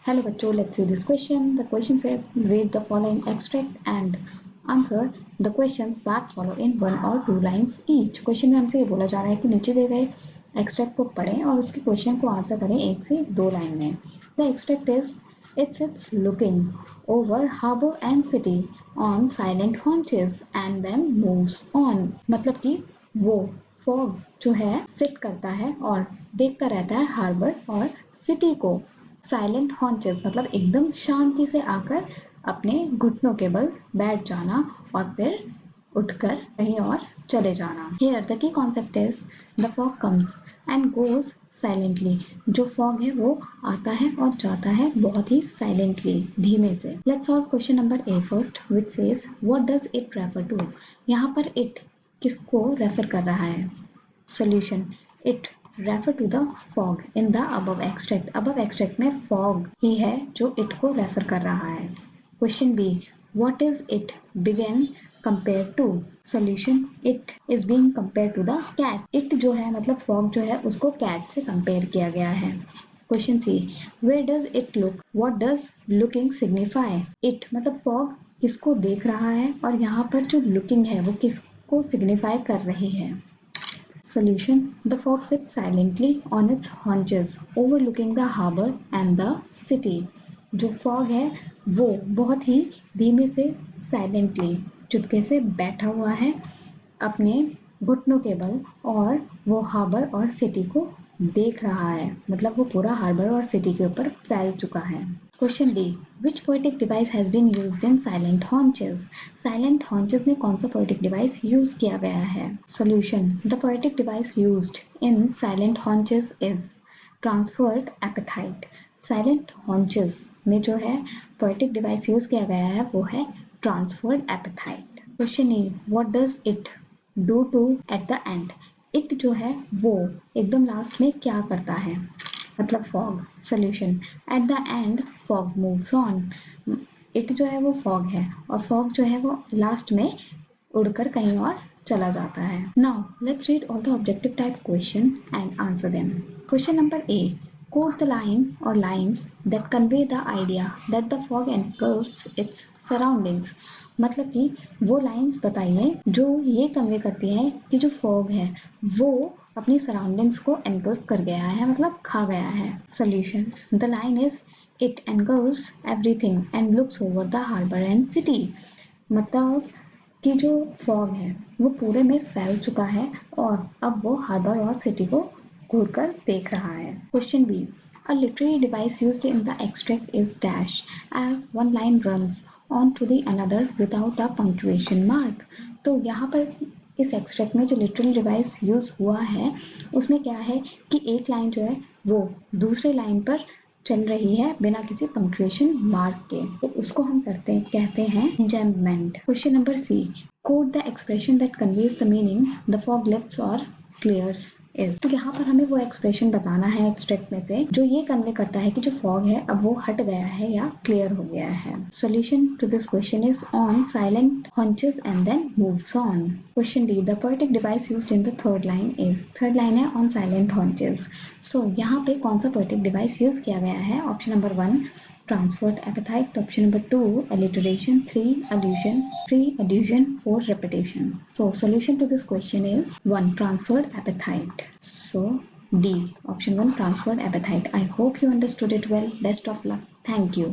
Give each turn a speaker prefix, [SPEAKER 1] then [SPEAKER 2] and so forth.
[SPEAKER 1] Hello बच्चों, let's see this question. The question says read the following extract and answer the questions that follow in one or two lines each. Question में हमसे ये बोला जा रहा है कि नीचे दिए गए एक्सट्रैक्ट को पढ़ें और उसके क्वेश्चन को आंसर करें 1 से 2 लाइन में. The extract is it's looking over harbor and city on silent haunches and then moves on. मतलब कि वो फॉग जो है सिट करता है और देखता रहता है हार्बर और सिटी को. साइलेंट हॉन्चेस मतलब एकदम शांति से आकर अपने घुटनों के बल बैठ जाना और फिर उठकर कहीं और चले जाना. Here the key concept is the fog comes and goes silently. जो फॉग है वो आता है और जाता है बहुत ही साइलेंटली, धीमे से. Let's solve question number A first which says what does it refer to. यहाँ पर इट किसको रेफर कर रहा है? Solution it refer to the fog in the above extract. Above extract में फॉग ही है जो इट को रेफर कर रहा है. Question B what is it बिगेन compare to. Solution it is being compare to the cat. It जो है मतलब फॉग जो है उसको कैट से कंपेयर किया गया है. Question C where does it look. What does looking signify. It मतलब फॉग किसको देख रहा है और यहाँ पर जो लुकिंग है वो किसको सिग्निफाई कर रही है. Solution the fog sits silently on its haunches overlooking the harbor and the city. जो fog है वो बहुत ही धीमे से साइलेंटली चुपके से बैठा हुआ है अपने घुटनों के बल और वो हार्बर और सिटी को देख रहा है. मतलब वो पूरा हार्बर और सिटी के ऊपर फैल चुका है. Question D which poetic device has been used in silent haunches. Silent haunches में कौन सा पोएटिक डिवाइस यूज किया गया है. Solution the poetic device used in silent haunches is transferred epithet. Silent haunches में जो है पोएटिक डिवाइस यूज किया गया है वो है transferred epithet. Question E what does it do to at the end. It जो है वो एकदम लास्ट में क्या करता है मतलब fog. Solution at the and fog moves on. It जो है वो फॉग है और फॉग जो है वो लास्ट में उड़कर कहीं और चला जाता है. Now let's read all the objective type question and answer them. Question number A quote the line or lines that convey the idea that the fog engulfs its surroundings. मतलब कि वो लाइंस बताइए जो ये कन्वे करती हैं कि जो फॉग है वो अपनी सराउंडिंग्स को एनगल्फ कर गया है मतलब खा गया है. Solution the line is it engulfs everything and looks over the harbour and city. मतलब कि जो फॉग है वो पूरे में फैल चुका है और अब वो हार्बर और सिटी को घूरकर देख रहा है. Question B A literary device used in the extract is dash as one line runs on to the another without a punctuation mark. तो यहाँ पर इस एक्सट्रैक्ट में जो लिटररी डिवाइस यूज हुआ है उसमें क्या है कि एक लाइन जो है वो दूसरे लाइन पर चल रही है बिना किसी पंक्चुएशन मार्क के, तो उसको हम कहते हैं enjambment. Question number C code the expression that conveys the meaning the fog lifts और क्लियर्स इज. तो यहाँ पर हमें वो एक्सप्रेशन बताना है एक्सट्रैक्ट में से जो ये कन्वे करता है कि जो फॉग है अब वो हट गया है या क्लियर हो गया है. Solution to this question is on silent haunches and then moves on. Question D the poetic device used in the third line is. Third line है ऑन साइलेंट हॉन्चेस. सो यहाँ पे कौन सा पोएटिक डिवाइस यूज किया गया है. Option number 1 transferred appetite, option number 2 alliteration, 3 allusion, 3 addition, 4 repetition. So solution to this question is 1 transferred appetite. So D option 1 transferred appetite. I hope you understood it well. Best of luck. Thank you.